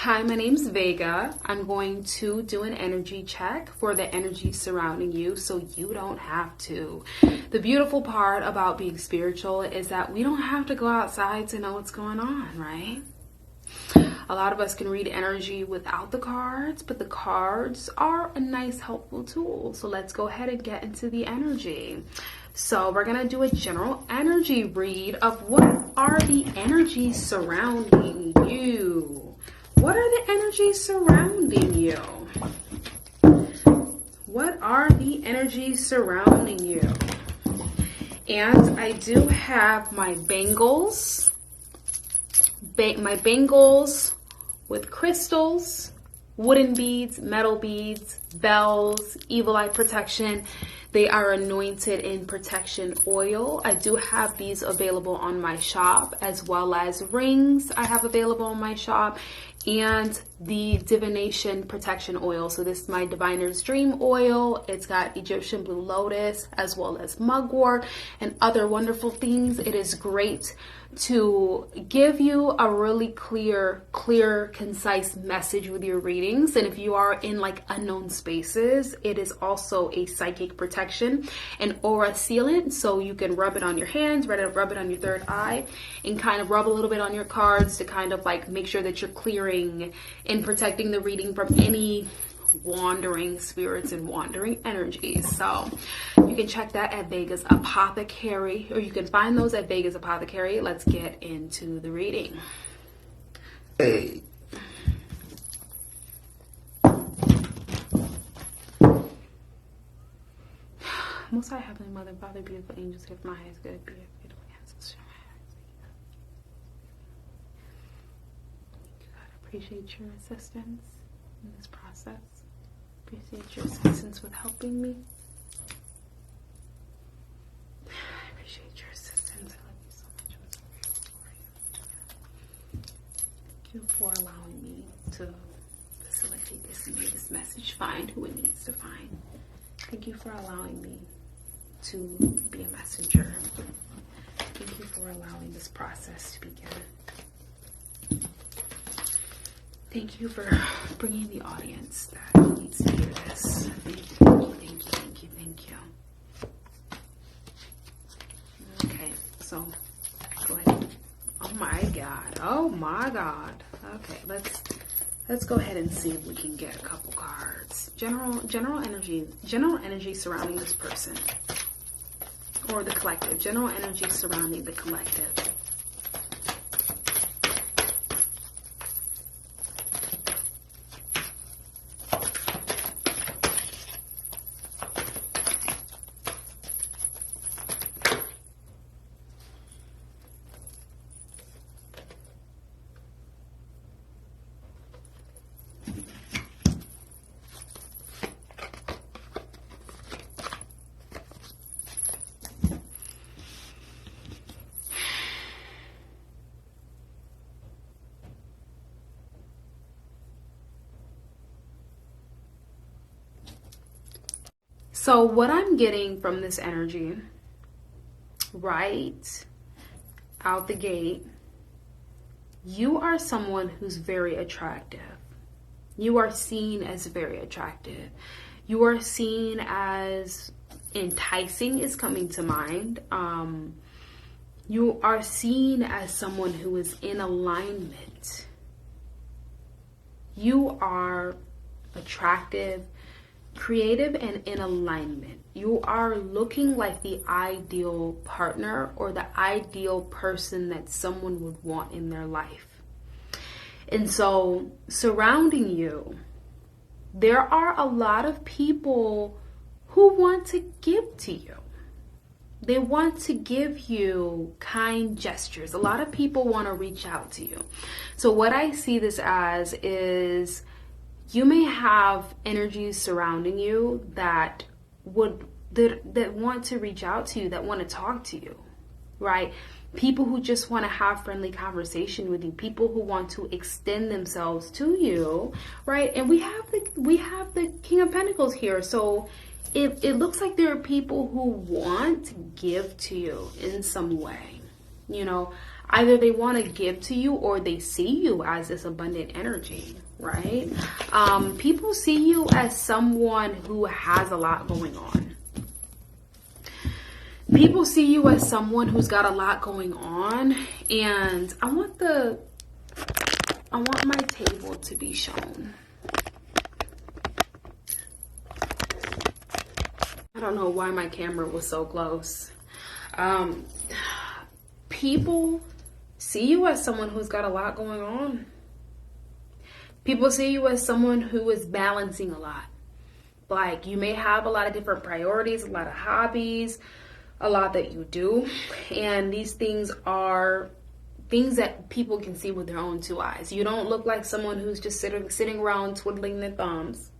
Hi, my name's Vega. I'm going to do an energy check for the energy surrounding you so you don't have to. The beautiful part about being spiritual is that we don't have to go outside to know what's going on, right? A lot of us can read energy without the cards, but the cards are a nice, helpful tool. So let's go ahead and get into the energy. So we're going to do a general energy read of what are the energies surrounding you. What are the energies surrounding you? What are the energies surrounding you? And I do have my bangles. My bangles with crystals, wooden beads, metal beads, bells, evil eye protection. They are anointed in protection oil. I do have these available on my shop, as well as rings I have available on my shop, and the Divination protection oil. So this is my Diviner's Dream oil. It's got Egyptian blue lotus as well as mugwort and other wonderful things. It is great to give you a really clear, concise message with your readings. And if you are in like unknown spaces, it is also a psychic protection and aura sealant. So you can rub it on your hands, rub it on your third eye, and kind of rub a little bit on your cards to kind of like make sure that you're clearing and protecting the reading from any wandering spirits and wandering energies. So you can check that at Vega's Apothecary, or you can find those at Vega's Apothecary. Let's get into the reading. Hey. Most High Heavenly Mother, Father, beautiful angels, give my highest good, beautiful ancestors. God, appreciate your assistance in this process. Appreciate your assistance with helping me. I appreciate your assistance. I love you so much. I'm so grateful for you. Thank you for allowing me to facilitate this and make this message find who it needs to find. Thank you for allowing me to be a messenger. Thank you for allowing this process to begin. Thank you for bringing the audience that needs to hear this. Thank you. Okay, so go ahead. Oh my God. Okay, let's go ahead and see if we can get a couple cards. General energy surrounding this person or the collective. General energy surrounding the collective. So what I'm getting from this energy right out the gate, you are someone who's very attractive. You are seen as very attractive. You are seen as enticing is coming to mind. You are seen as someone who is in alignment. You are attractive, creative, and in alignment. You are looking like the ideal partner or the ideal person that someone would want in their life. And so surrounding you, there are a lot of people who want to give to you. They want to give you kind gestures. A lot of people want to reach out to you. So what I see this as is you may have energies surrounding you that want to reach out to you, that want to talk to you, right? People who just want to have friendly conversation with you, people who want to extend themselves to you, right? And we have the King of Pentacles here. So it looks like there are people who want to give to you in some way. You know, Either they want to give to you or they see you as this abundant energy, right? People see you as someone who has a lot going on. People see you as someone who's got a lot going on, and I want my table to be shown. I don't know why my camera was so close. People see you as someone who's got a lot going on. People see you as someone who is balancing a lot. Like, you may have a lot of different priorities, a lot of hobbies, a lot that you do. And these things are things that people can see with their own two eyes. You don't look like someone who's just sitting around twiddling their thumbs,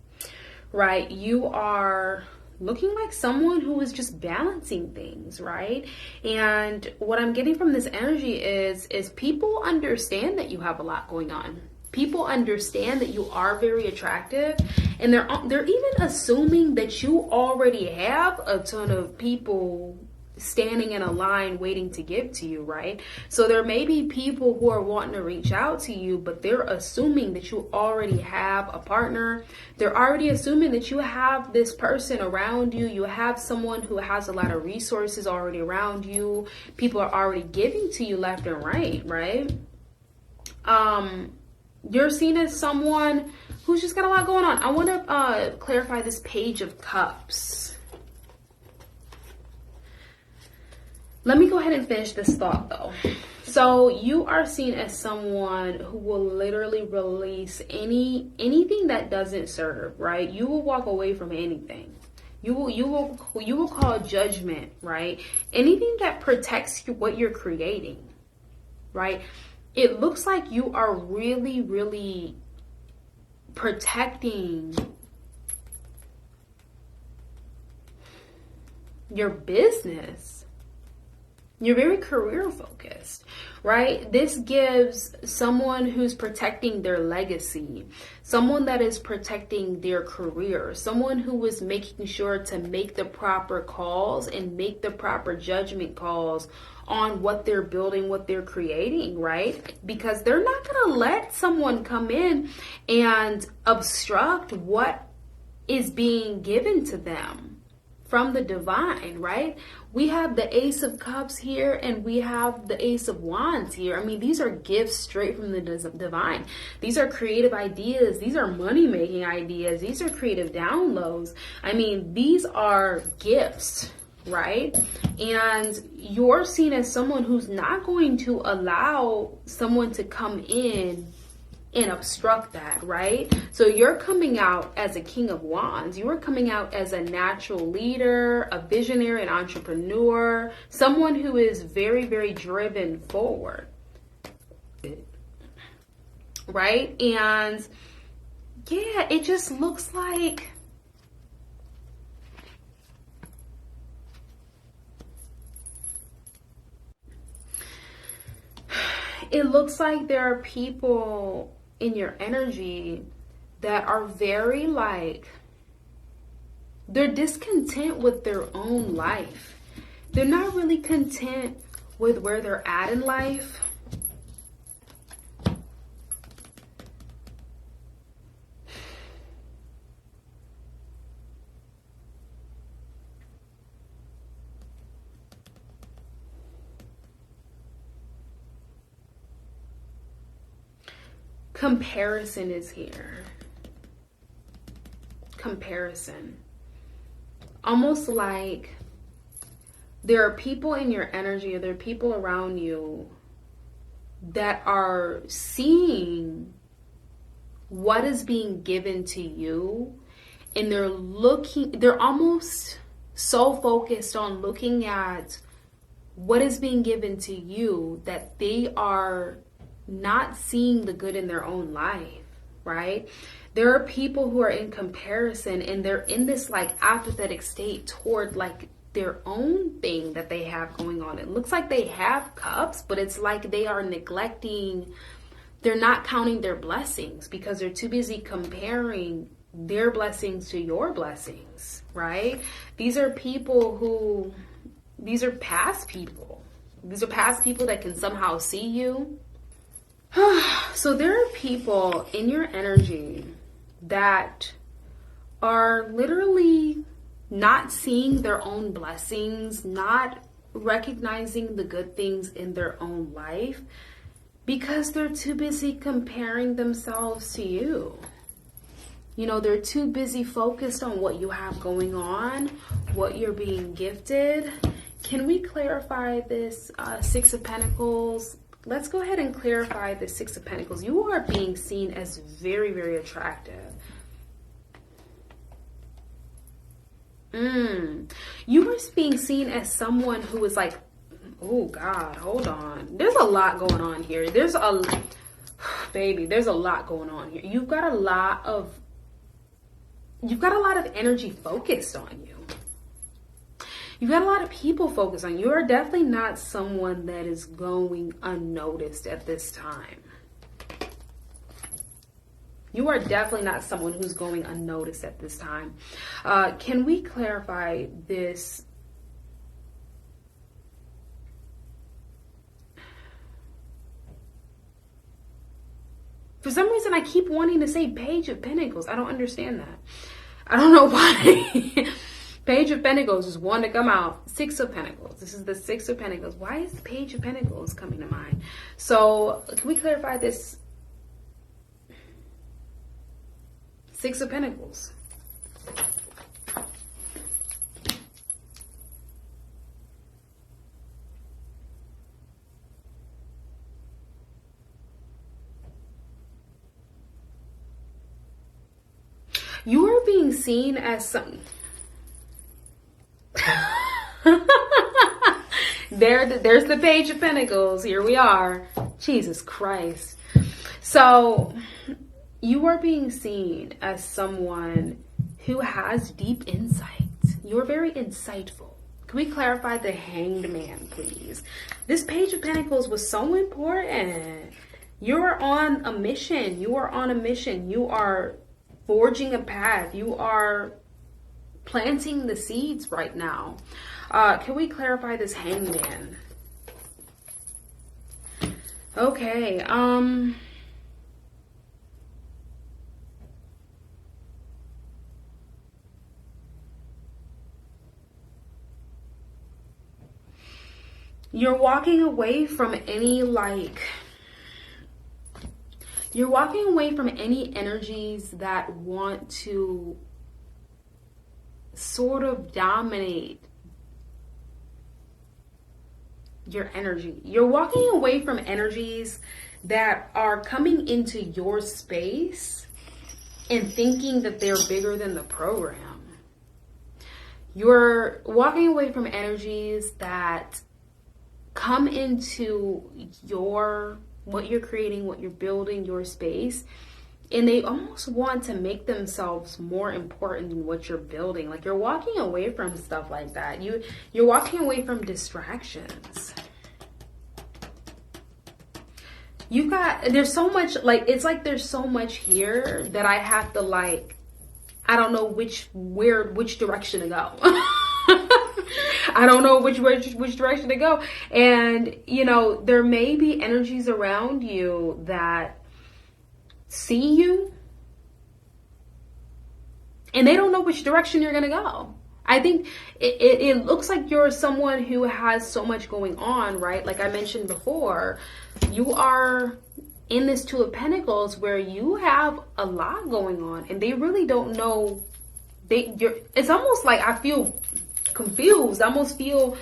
right? You are looking like someone who is just balancing things, right? And what I'm getting from this energy is people understand that you have a lot going on. People understand that you are very attractive, and they're even assuming that you already have a ton of people standing in a line waiting to give to you, right? So there may be people who are wanting to reach out to you, but they're assuming that you already have a partner. They're already assuming that you have this person around you. You have someone who has a lot of resources already around you. People are already giving to you left and right, right? You're seen as someone who's just got a lot going on. I want to clarify this Page of Cups. Let me go ahead and finish this thought though. So you are seen as someone who will literally release anything that doesn't serve, right? You will walk away from anything. You will call judgment, right? Anything that protects what you're creating, right? It looks like you are really, really protecting your business. You're very career focused, right? This gives someone who's protecting their legacy, someone that is protecting their career, someone who is making sure to make the proper calls and make the proper judgment calls on what they're building, what they're creating, right? Because they're not going to let someone come in and obstruct what is being given to them from the divine, right? We have the Ace of Cups here and we have the Ace of Wands here. I mean, these are gifts straight from the divine. These are creative ideas. These are money-making ideas. These are creative downloads. I mean, these are gifts, right? And you're seen as someone who's not going to allow someone to come in and obstruct that, right? So you're coming out as a King of Wands. You are coming out as a natural leader, a visionary, an entrepreneur, someone who is very, very driven forward, right? And yeah, it just looks like there are people in your energy that are very they're discontent with their own life. They're not really content with where they're at in life. Comparison is here. Comparison. Almost like there are people in your energy, or there are people around you that are seeing what is being given to you, and they're almost so focused on looking at what is being given to you that they are not seeing the good in their own life, right? There are people who are in comparison and they're in this apathetic state toward their own thing that they have going on. It looks like they have cups, but it's like they are neglecting, they're not counting their blessings because they're too busy comparing their blessings to your blessings, right? These are past people, These are past people that can somehow see you. So there are people in your energy that are literally not seeing their own blessings, not recognizing the good things in their own life because they're too busy comparing themselves to you. You know, they're too busy focused on what you have going on, what you're being gifted. Can we clarify this Six of Pentacles? Let's go ahead and clarify the Six of Pentacles. You are being seen as very, very attractive. You are being seen as someone who is like, oh God, hold on. There's a lot going on here. There's a lot going on here. You've got a lot of energy focused on you. You've got a lot of people focused on you. You are definitely not someone that is going unnoticed at this time. You are definitely not someone who's going unnoticed at this time. Can we clarify this? For some reason, I keep wanting to say Page of Pentacles. I don't understand that. I don't know why. Page of Pentacles is one to come out. Six of Pentacles. This is the Six of Pentacles. Why is the Page of Pentacles coming to mind? So, can we clarify this? Six of Pentacles. You are being seen as some... There's the Page of Pentacles. Here we are. Jesus Christ. So... you are being seen as someone who has deep insight. You're very insightful. Can we clarify the Hanged Man, please? This Page of Pentacles was so important. You're on a mission. You are on a mission. You are forging a path. You are planting the seeds right now. Can we clarify this Hanged Man? Okay. You're walking away from any you're walking away from any energies that want to sort of dominate your energy. You're walking away from energies that are coming into your space and thinking that they're bigger than the program. You're walking away from energies that come into what you're creating, what you're building, your space, and they almost want to make themselves more important than what you're building. Like, you're walking away from stuff like that. You're walking away from distractions. There's so much, it's like there's so much here that I have to I don't know which direction to go. I don't know which direction to go. And, there may be energies around you that see you and they don't know which direction you're going to go. I think it looks like you're someone who has so much going on, right? Like I mentioned before, you are in this Two of Pentacles where you have a lot going on and they really don't know. It's almost like I feel confused. I almost feel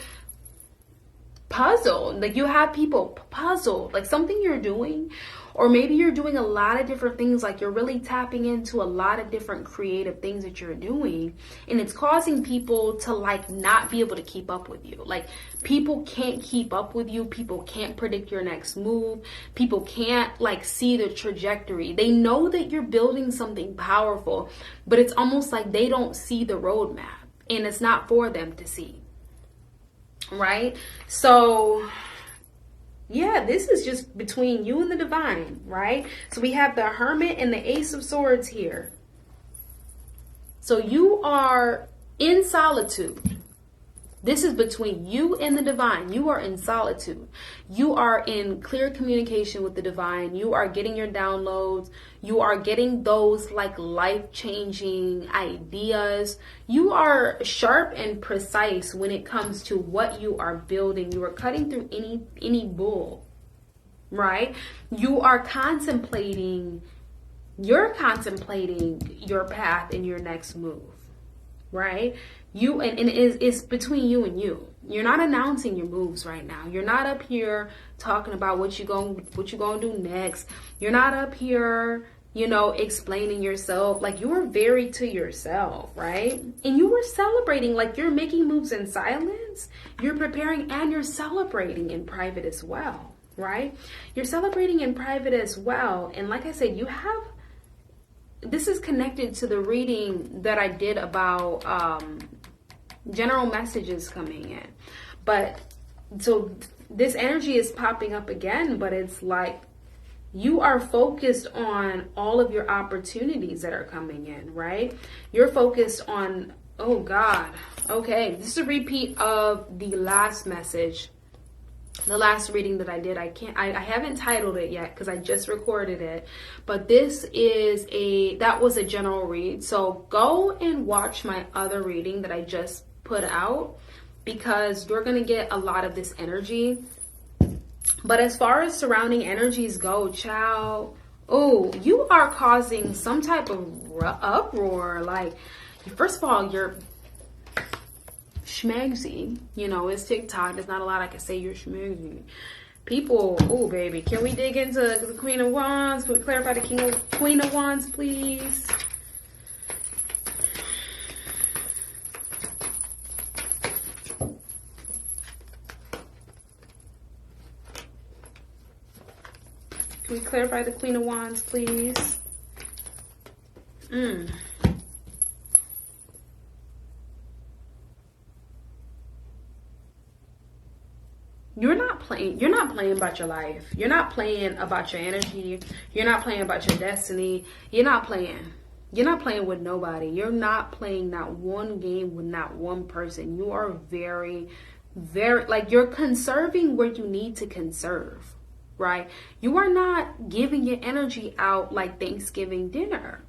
puzzled. Like you have people puzzled, like something you're doing, or maybe you're doing a lot of different things. Like you're really tapping into a lot of different creative things that you're doing, and it's causing people to not be able to keep up with you. Like people can't keep up with you. People can't predict your next move. People can't see the trajectory. They know that you're building something powerful, but it's almost like they don't see the roadmap. And it's not for them to see, right? So, yeah, this is just between you and the divine, right? So we have the Hermit and the Ace of Swords here. So you are in solitude. This is between you and the divine. You are in solitude. You are in clear communication with the divine. You are getting your downloads. You are getting those like life-changing ideas. You are sharp and precise when it comes to what you are building. You are cutting through any bull, right? You're contemplating your path and your next move, right? It's between you and you. You're not announcing your moves right now. You're not up here talking about what you gonna do next. You're not up here, explaining yourself. Like, you are very to yourself, right? And you were celebrating, like, you're making moves in silence. You're preparing and you're celebrating in private as well, right? You're celebrating in private as well. And like I said, this is connected to the reading that I did about general messages coming in. But so this energy is popping up again, but it's like you are focused on all of your opportunities that are coming in, right? You're focused on, oh God, okay, this is a repeat of the last message. The last reading that I did, I haven't titled it yet because I just recorded it, but that was a general read. So go and watch my other reading that I just put out, because you're going to get a lot of this energy. But as far as surrounding energies go, child, you are causing some type of uproar. Like, first of all, you're schmegzy, it's TikTok. There's not a lot I can say. You're schmegzy. People, baby, can we dig into the Queen of Wands? Can we clarify the Queen of Wands, please? Can we clarify the Queen of Wands, please? You're not playing about your life. You're not playing about your energy. You're not playing about your destiny. You're not playing with nobody. You're not playing not one game with not one person. You are very, very, like, you're conserving where you need to conserve, right? You are not giving your energy out like Thanksgiving dinner,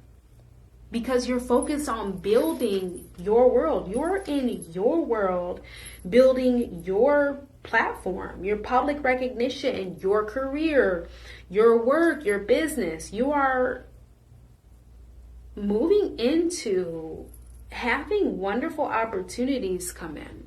because you're focused on building your world. You're in your world, building your platform, your public recognition, your career, your work, your business. You are moving into having wonderful opportunities come in.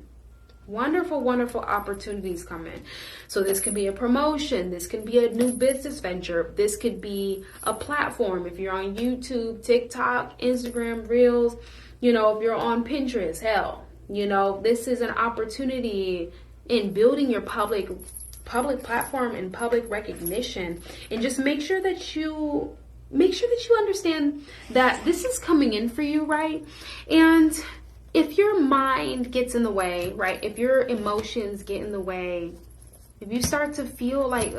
Wonderful opportunities come in. So this could be a promotion. This can be a new business venture. This could be a platform. If you're on YouTube, TikTok, Instagram, Reels, if you're on Pinterest, hell, this is an opportunity in building your public platform and public recognition. And just make sure that you understand that this is coming in for you, right? And if your mind gets in the way, right? If your emotions get in the way, if you start to feel like,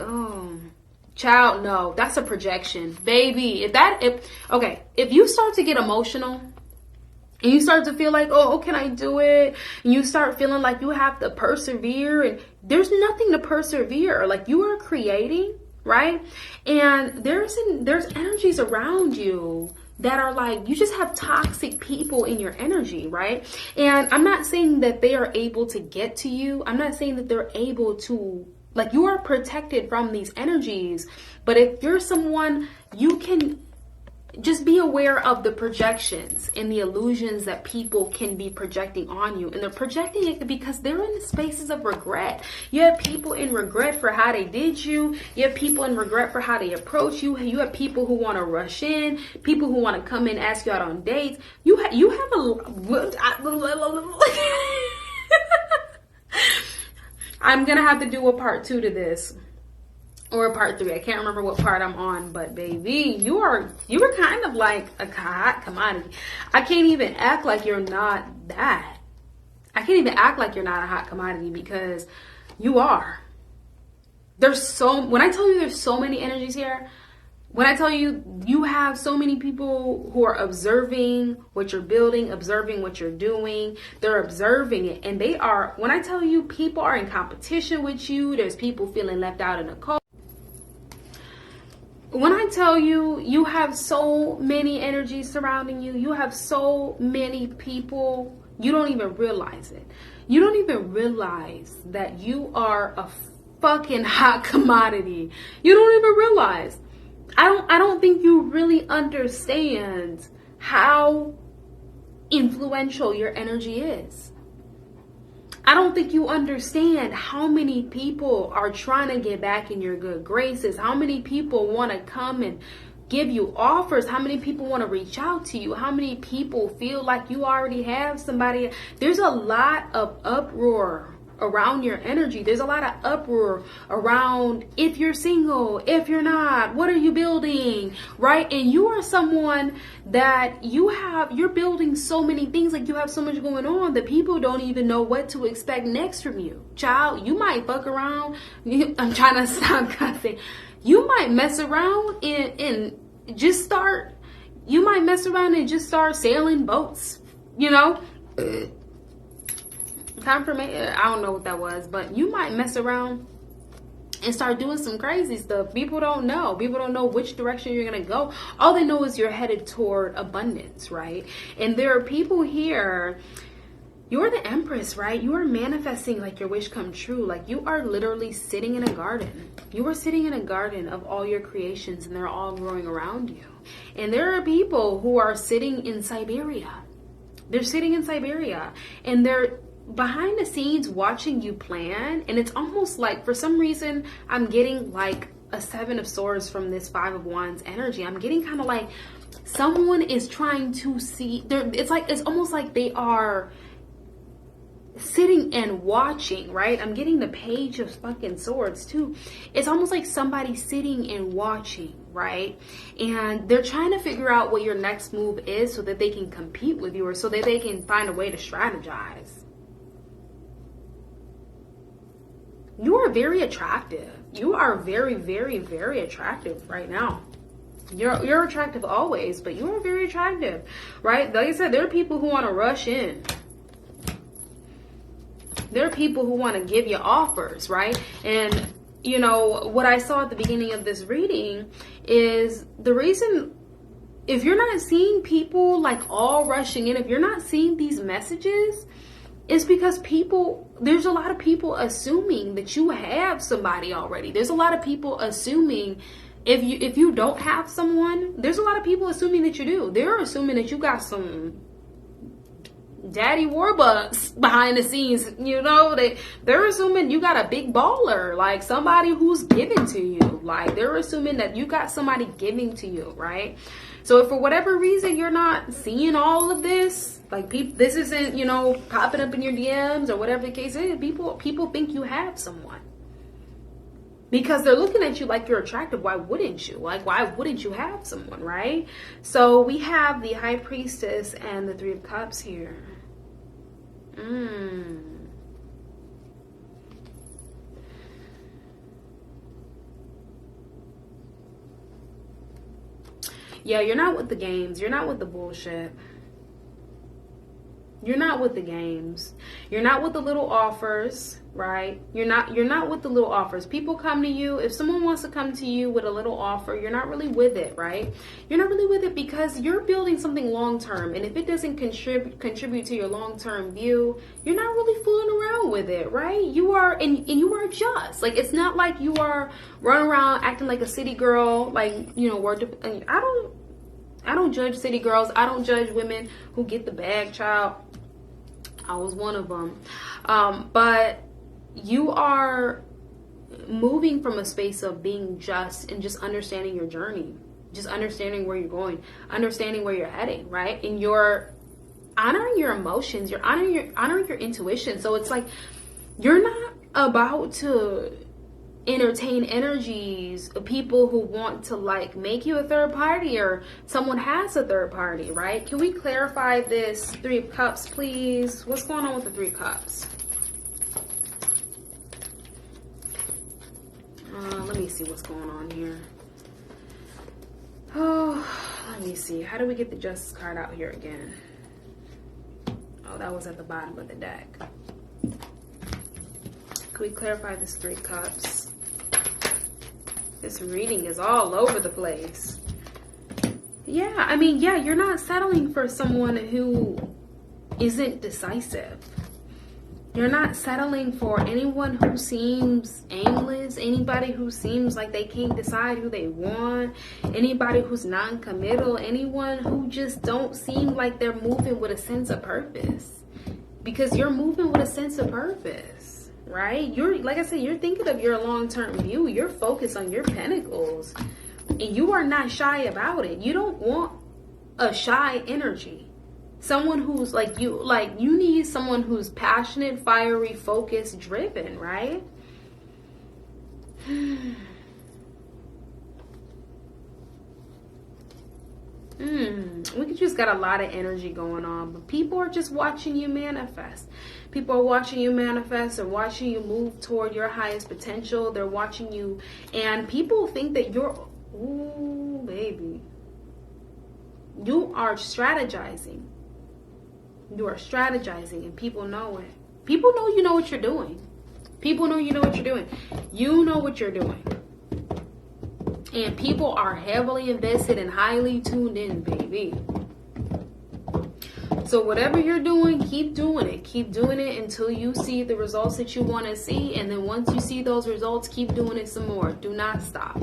child, no, that's a projection, baby. If you start to get emotional and you start to feel like, can I do it? And you start feeling like you have to persevere, and there's nothing to persevere. Like, you are creating, right? And there's energies around you that are like, you just have toxic people in your energy, right? And I'm not saying that they are able to get to you. I'm not saying that they're able to, like, you are protected from these energies. But if you're someone, you can just be aware of the projections and the illusions that people can be projecting on you. And they're projecting it because they're in the spaces of regret. You have people in regret for how they did you. You have people in regret for how they approach you. You have people who want to rush in, people who want to come in, ask you out on dates. I'm going to have to do a part 2 to this. Or a part 3. I can't remember what part I'm on, but baby, you were kind of like a hot commodity. I can't even act like you're not that. I can't even act like you're not a hot commodity, because you are. When I tell you there's so many energies here, When I tell you, you have so many people who are observing what you're building, observing what you're doing. They're observing it. And they are, when I tell you, people are in competition with you. There's people feeling left out in the cold. When I tell you, you have so many energies surrounding you. You have so many people. You don't even realize it. You don't even realize that you are a fucking hot commodity. You don't even realize. I don't think you really understand how influential your energy is. I don't think you understand how many people are trying to get back in your good graces, how many people want to come and give you offers, how many people want to reach out to you, how many people feel like you already have somebody. There's a lot of uproar around your energy. There's a lot of uproar around if you're single, if you're not, what are you building, right? And you are someone that you're building so many things, like you have so much going on that people don't even know what to expect next from you. Child, you might fuck around. I'm trying to stop cussing. You might mess around and just start, sailing boats, you know? Confirmation, I don't know what that was, but you might mess around and start doing some crazy stuff. People don't know which direction you're gonna go. All they know is you're headed toward abundance, right? And there are people here. You're the Empress, right? You are manifesting like your wish come true. Like you are literally sitting in a garden. You are sitting in a garden of all your creations, and they're all growing around you. And there are people who are sitting in Siberia. They're sitting in Siberia, and they're behind the scenes watching you plan. And it's almost like, for some reason, I'm getting like a 7 of Swords from this 5 of Wands energy. I'm getting kind of like someone is trying to see. It's almost like they are sitting and watching, right? I'm getting the Page of fucking Swords too. It's almost like somebody sitting and watching, right? And they're trying to figure out what your next move is so that they can compete with you, or so that they can find a way to strategize. You are very attractive. You are very, very, very attractive right now. You're attractive always, but you are very attractive, right? Like I said, there are people who want to rush in. There are people who want to give you offers, right? And, you know, what I saw at the beginning of this reading is the reason, if you're not seeing people like all rushing in, if you're not seeing these messages, it's because there's a lot of people assuming that you have somebody already. There's a lot of people assuming if you don't have someone, there's a lot of people assuming that you do. They're assuming that you got some daddy warbucks behind the scenes, you know. They're assuming you got a big baller, like somebody who's giving to you. Like they're assuming that you got somebody giving to you, right? So if for whatever reason you're not seeing all of this, like this isn't, you know, popping up in your DMs or whatever the case is, people think you have someone. Because they're looking at you like you're attractive. Why wouldn't you? Like, why wouldn't you have someone, right? So we have the High Priestess and the 3 of Cups here. Yeah, you're not with the games. You're not with the bullshit. You're not with the games. You're not with the little offers, right? You're not with the little offers. People come to you. If someone wants to come to you with a little offer, you're not really with it, right? You're not really with it because you're building something long term. And if it doesn't contribute to your long term view, you're not really fooling around with it, right? You are, and you are just like, it's not like you are running around acting like a city girl, like, you know, I don't judge city girls. I don't judge women who get the bag, child. I was one of them. But you are moving from a space of being just and just understanding your journey, just understanding where you're going, understanding where you're heading, right? And you're honoring your emotions, you're honoring your intuition. So it's like you're not about to entertain energies of people who want to like make you a third party, or someone has a third party, right? Can we clarify this 3 of Cups, please? What's going on with the 3 of Cups? Let me see what's going on here. Oh, let me see. How do we get the Justice card out here again? Oh, that was at the bottom of the deck. Can we clarify this Three Cups? This reading is all over the place. Yeah, I mean, yeah, you're not settling for someone who isn't decisive. You're not settling for anyone who seems aimless, anybody who seems like they can't decide who they want, anybody who's non-committal, anyone who just don't seem like they're moving with a sense of purpose. Because you're moving with a sense of purpose, right? You're, like I said, you're thinking of your long-term view. You're focused on your pentacles, and you are not shy about it. You don't want a shy energy. Someone who's like you need someone who's passionate, fiery, focused, driven, right? We just got a lot of energy going on, but people are just watching you manifest. People are watching you manifest and watching you move toward your highest potential. They're watching you, and people think that you're, ooh, baby, you are strategizing. You are strategizing, and people know it. People know you know what you're doing. People know you know what you're doing. You know what you're doing. And people are heavily invested and highly tuned in, baby. So whatever you're doing, keep doing it. Keep doing it until you see the results that you want to see. And then once you see those results, keep doing it some more. Do not stop.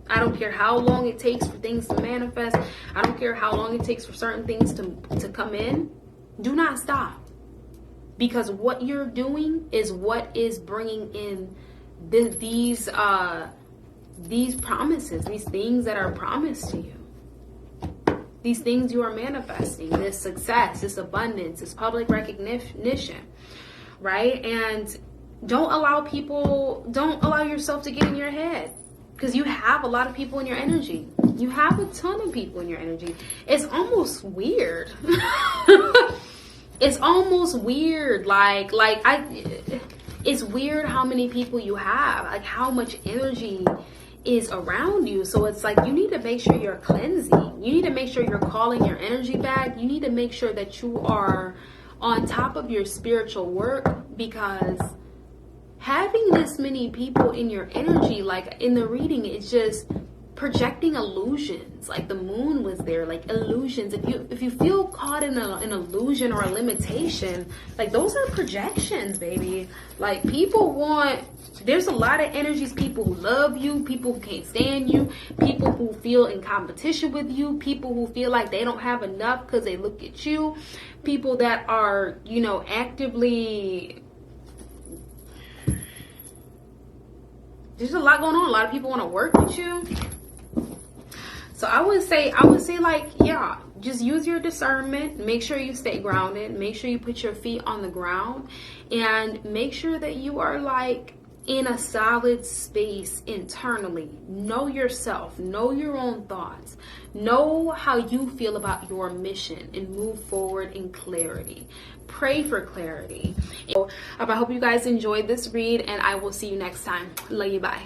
I don't care how long it takes for things to manifest. I don't care how long it takes for certain things to come in. Do not stop, because what you're doing is what is bringing in these promises, these things that are promised to you, these things you are manifesting, this success, this abundance, this public recognition, right? And don't allow yourself to get in your head, because you have a lot of people in your energy. You have a ton of people in your energy. It's almost weird. It's almost weird. It's weird how many people you have, like how much energy is around you. So it's like, you need to make sure you're cleansing. You need to make sure you're calling your energy back. You need to make sure that you are on top of your spiritual work, because having this many people in your energy, like in the reading, it's just projecting illusions. Like the moon was there, like illusions. If you feel caught in an illusion or a limitation, like those are projections, baby. Like there's a lot of energies, people who love you, people who can't stand you, people who feel in competition with you, people who feel like they don't have enough because they look at you, people that are, actively, there's a lot going on. A lot of people want to work with you. So I would say like, yeah, just use your discernment. Make sure you stay grounded. Make sure you put your feet on the ground, and make sure that you are like in a solid space internally. Know yourself. Know your own thoughts. Know how you feel about your mission, and move forward in clarity. Pray for clarity. I hope you guys enjoyed this read, and I will see you next time. Love you. Bye.